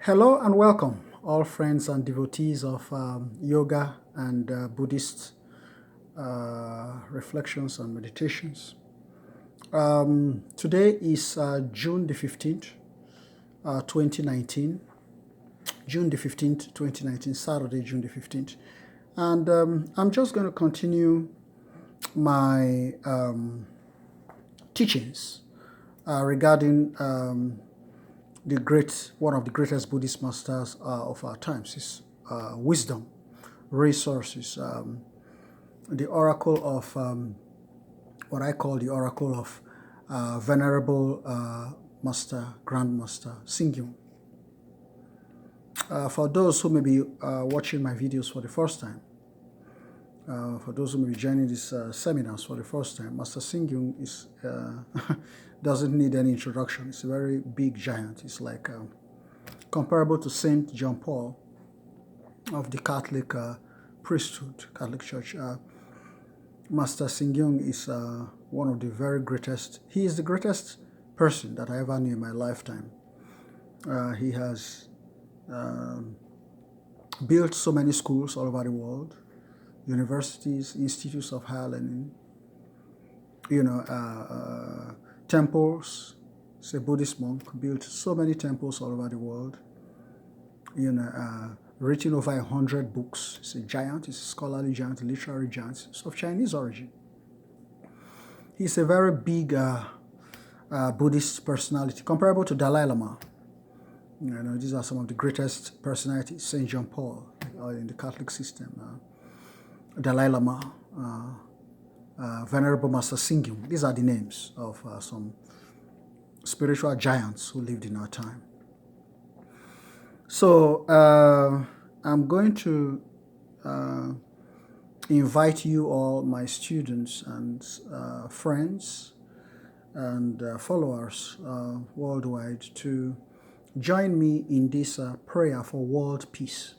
Hello and welcome, all friends and devotees of yoga and Buddhist reflections and meditations. Today is June the 15th, 2019. June the 15th, 2019, Saturday, June the 15th. And I'm just going to continue my teachings regarding one of the greatest Buddhist masters of our times, is wisdom, resources, the oracle of what I call the oracle of Venerable Master, Grandmaster Singyung. For those who may be watching my videos for the first time, for those who may be joining these seminars for the first time, Master Singyung is doesn't need any introduction. It's a very big giant. It's like comparable to Saint John Paul of the Catholic priesthood, Catholic Church. Master Singyung is one of the very greatest. He is the greatest person that I ever knew in my lifetime. He has built so many schools all over the world, universities, institutes of higher learning, temples. He's a Buddhist monk, built so many temples all over the world, written over 100 books. He's a giant, he's a scholarly giant, a literary giant. He's of Chinese origin. He's a very big Buddhist personality, comparable to Dalai Lama. These are some of the greatest personalities. Saint John Paul in the Catholic system, Dalai Lama, Venerable Master Singyung. These are the names of some spiritual giants who lived in our time. So I'm going to invite you all, my students and friends and followers worldwide, to join me in this prayer for world peace.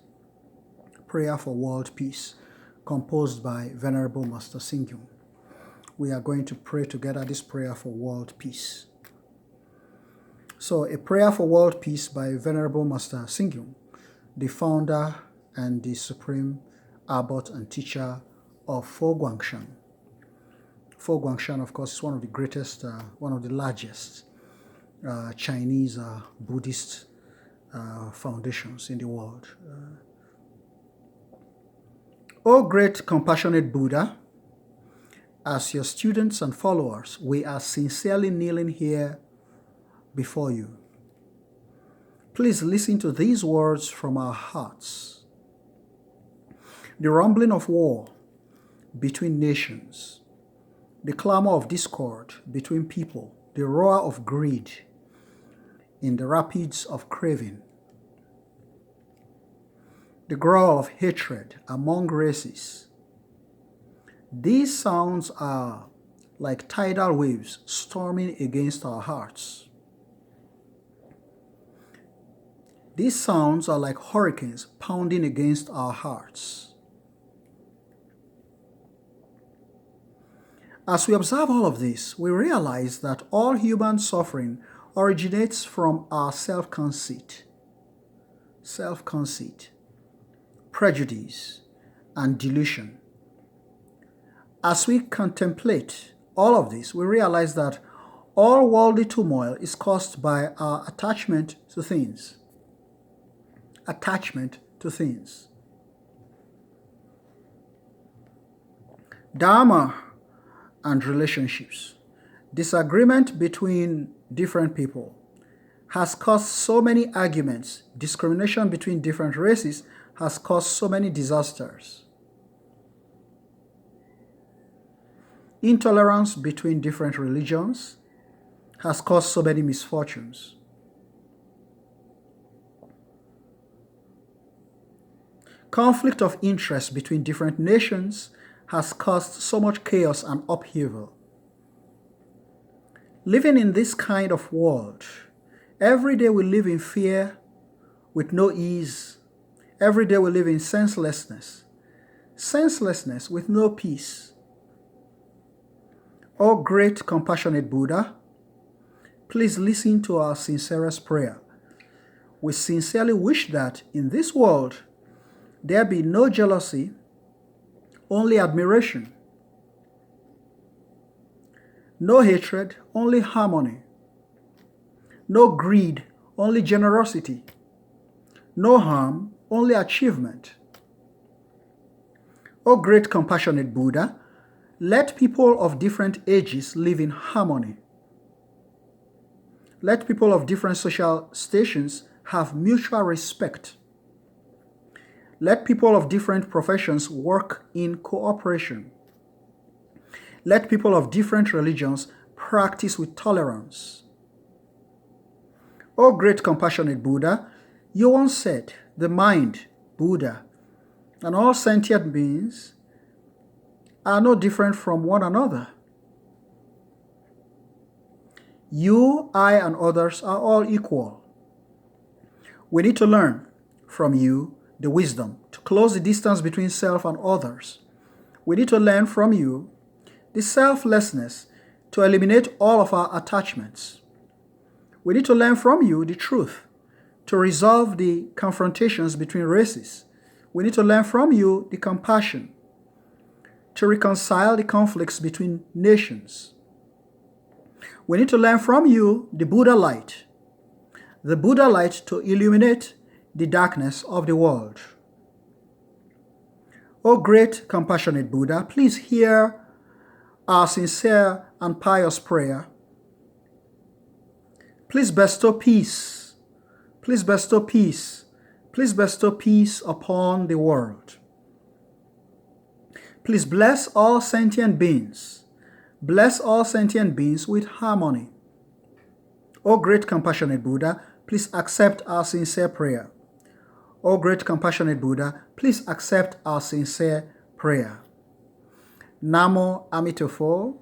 Prayer for world peace, composed by Venerable Master Singyung. We are going to pray together this prayer for world peace. So, a prayer for world peace by Venerable Master Singyung, the founder and the supreme abbot and teacher of Fo Guangshan. Fo Guangshan, of course, is one of the greatest, one of the largest Chinese Buddhist foundations in the world. O great compassionate Buddha, as your students and followers, we are sincerely kneeling here before you. Please listen to these words from our hearts. The rumbling of war between nations, the clamor of discord between people, the roar of greed in the rapids of craving, the growl of hatred among races. These sounds are like tidal waves storming against our hearts. These sounds are like hurricanes pounding against our hearts. As we observe all of this, we realize that all human suffering originates from our self-conceit, prejudice, and delusion. As we contemplate all of this, we realize that all worldly turmoil is caused by our attachment to things. Attachment to things. Dharma and relationships. Disagreement between different people has caused so many arguments. Discrimination between different races has caused so many disasters. Intolerance between different religions has caused so many misfortunes. Conflict of interest between different nations has caused so much chaos and upheaval. Living in this kind of world, every day we live in fear with no ease. Every day we live in senselessness with no peace. O great compassionate Buddha, please listen to our sincerest prayer. We sincerely wish that in this world there be no jealousy, only admiration, no hatred, only harmony, no greed, only generosity, no harm, only achievement. O great compassionate Buddha, let people of different ages live in harmony. Let people of different social stations have mutual respect. Let people of different professions work in cooperation. Let people of different religions practice with tolerance. O great compassionate Buddha, you once said the mind, Buddha, and all sentient beings are no different from one another. You, I, and others are all equal. We need to learn from you the wisdom to close the distance between self and others. We need to learn from you the selflessness to eliminate all of our attachments. We need to learn from you the truth to resolve the confrontations between races. We need to learn from you the compassion to reconcile the conflicts between nations. We need to learn from you the Buddha light to illuminate the darkness of the world. O great compassionate Buddha, please hear our sincere and pious prayer. Please bestow peace. Please bestow peace. Please bestow peace upon the world. Please bless all sentient beings. Bless all sentient beings with harmony. O great compassionate Buddha, please accept our sincere prayer. O great compassionate Buddha, please accept our sincere prayer. Namo Amitofo.